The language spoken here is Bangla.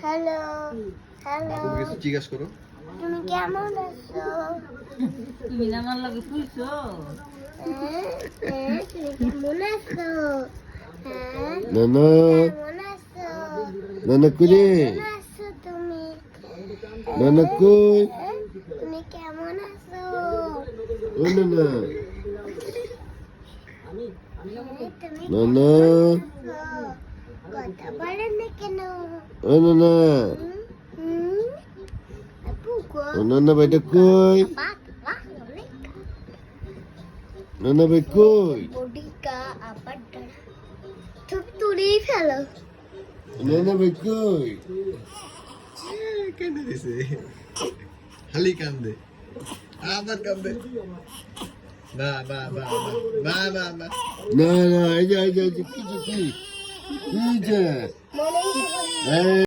হ্যালো হ্যালো তুমি কিছু জিজ্ঞাসা করো। তুমি কেমন আছো? তুমি না আমার লগে শুইছো? তুমি কেমন আছো? হ্যাঁ নানা কেমন আছো? নানা কুরে কেমন আছো তুমি? নানা কই তুমি কেমন আছো? ও নানা তুমি নানা কথা বলেন না কেন? ও নানা আপু গো ও নানা ভাইটা কই নানা ভাই কই বডিকা আবার থুপ তুড়ি ফেলো। নানা ভাই কই কেন দিছে খালি কান্দে আবার কান্দে না না না না না না না না এই যে কিছু কি কি যে মনে এই